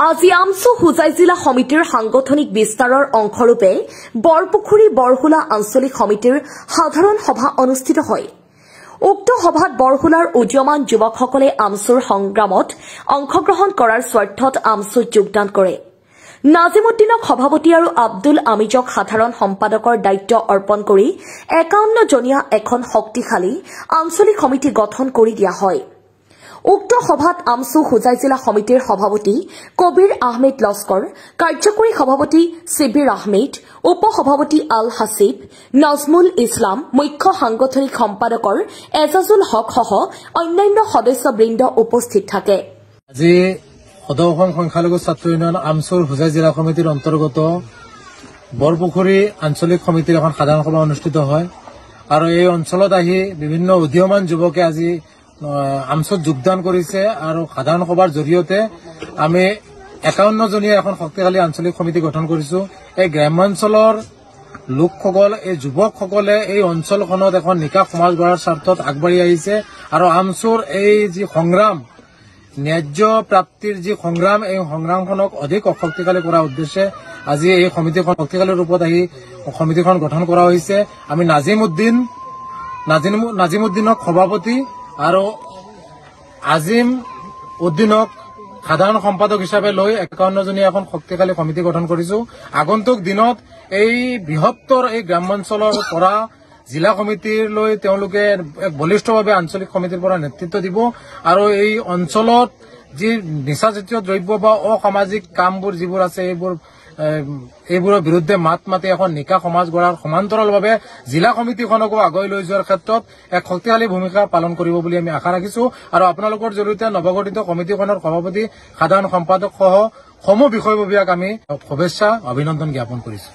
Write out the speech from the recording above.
আজি আমচু হোজাই জিলা সমিতিৰ সাংগঠনিক বিস্তাৰৰ অংশৰূপে বৰপুখুৰী বৰহুলা আঞ্চলিক সমিতিৰ সাধাৰণ সভা অনুষ্ঠিত হয়। উক্ত সভাত বৰহুলাৰ উদীয়মান যুৱকসকলে আমচুৰ সংগ্ৰামত অংশগ্ৰহণ কৰাৰ স্বাৰ্থত আমচুত যোগদান কৰে। নাজিমুদ্দিনক সভাপতি আৰু আব্দুল আমিজক সাধাৰণ সম্পাদকৰ দায়িত্ব অৰ্পণ কৰি ৫১জনীয়া এখন শক্তিশালী আঞ্চলিক সমিতি গঠন কৰি দিয়া হয়। উক্ত সভাত আমচু হোজাই জিলা সমিতিৰ সভাপতি কবিৰ আহমেদ লস্কৰ, কাৰ্যকৰী সভাপতি শিবিৰ আহমেদ, উপ সভাপতি আল হাছিব, নজমুল ইছলাম, মুখ্য সাংগঠনিক সম্পাদকৰ এজাজুল হক সহ অন্যান্য সদস্যবৃন্দ উপস্থিত থাকে। আজি সদৌ অসম সংখ্যালঘু ছাত্ৰ ইউনিয়ন আমচুৰ হোজাই জিলা সমিতিৰ অন্তৰ্গত বৰপুখুৰী আঞ্চলিক সমিতিৰ এখন সাধাৰণ সভা অনুষ্ঠিত হয় আৰু এই অঞ্চলত আহি বিভিন্ন উদীয়মান যুৱকে আজি আমচুত যোগদান কৰিছে আৰু সাধাৰণ সভাৰ জৰিয়তে আমি ৫১জনীয়া এখন শক্তিশালী আঞ্চলিক সমিতি গঠন কৰিছো। এই গ্ৰাম্যাঞ্চলৰ লোকসকল, এই যুৱকসকলে এই অঞ্চলখনত এখন নিকা সমাজ গঢ়াৰ স্বাৰ্থত আগবাঢ়ি আহিছে আৰু আমচুৰ এই যি সংগ্ৰাম, ন্যায্য প্ৰাপ্তিৰ যি সংগ্ৰাম, এই সংগ্ৰামখনক অধিক শক্তিশালী কৰাৰ উদ্দেশ্যে আজি এই সমিতিখন শক্তিশালী ৰূপত আহি সমিতিখন গঠন কৰা হৈছে। আমি নাজিমুদ্দিনক সভাপতি আৰু আজিম উদ্দিনক সাধাৰণ সম্পাদক হিচাপে লৈ ৫১জনীয়া এখন শক্তিশালী সমিতি গঠন কৰিছো। আগন্তুক দিনত এই বৃহত্তৰ এই গ্ৰাম্যাঞ্চলৰ পৰা জিলা সমিতিলৈ তেওঁলোকে এক বলিষ্ঠভাৱে আঞ্চলিক সমিতিৰ পৰা নেতৃত্ব দিব আৰু এই অঞ্চলত যি নিচাজাতীয় দ্ৰব্য বা অসামাজিক কামবোৰ যিবোৰ আছে এইবোৰৰ বিৰুদ্ধে মাত মাতি এখন নিকা সমাজ গঢ়াৰ সমান্তৰালভাৱে জিলা সমিতিখনকো আগুৱাই লৈ যোৱাৰ ক্ষেত্ৰত এক শক্তিশালী ভূমিকা পালন কৰিব বুলি আমি আশা ৰাখিছো আৰু আপোনালোকৰ জৰিয়তে নৱগঠিত সমিতিখনৰ সভাপতি, সাধাৰণ সম্পাদক সহ সমূহ বিষয়ববীয়াক আমি শুভেচ্ছা অভিনন্দন জ্ঞাপন কৰিছো।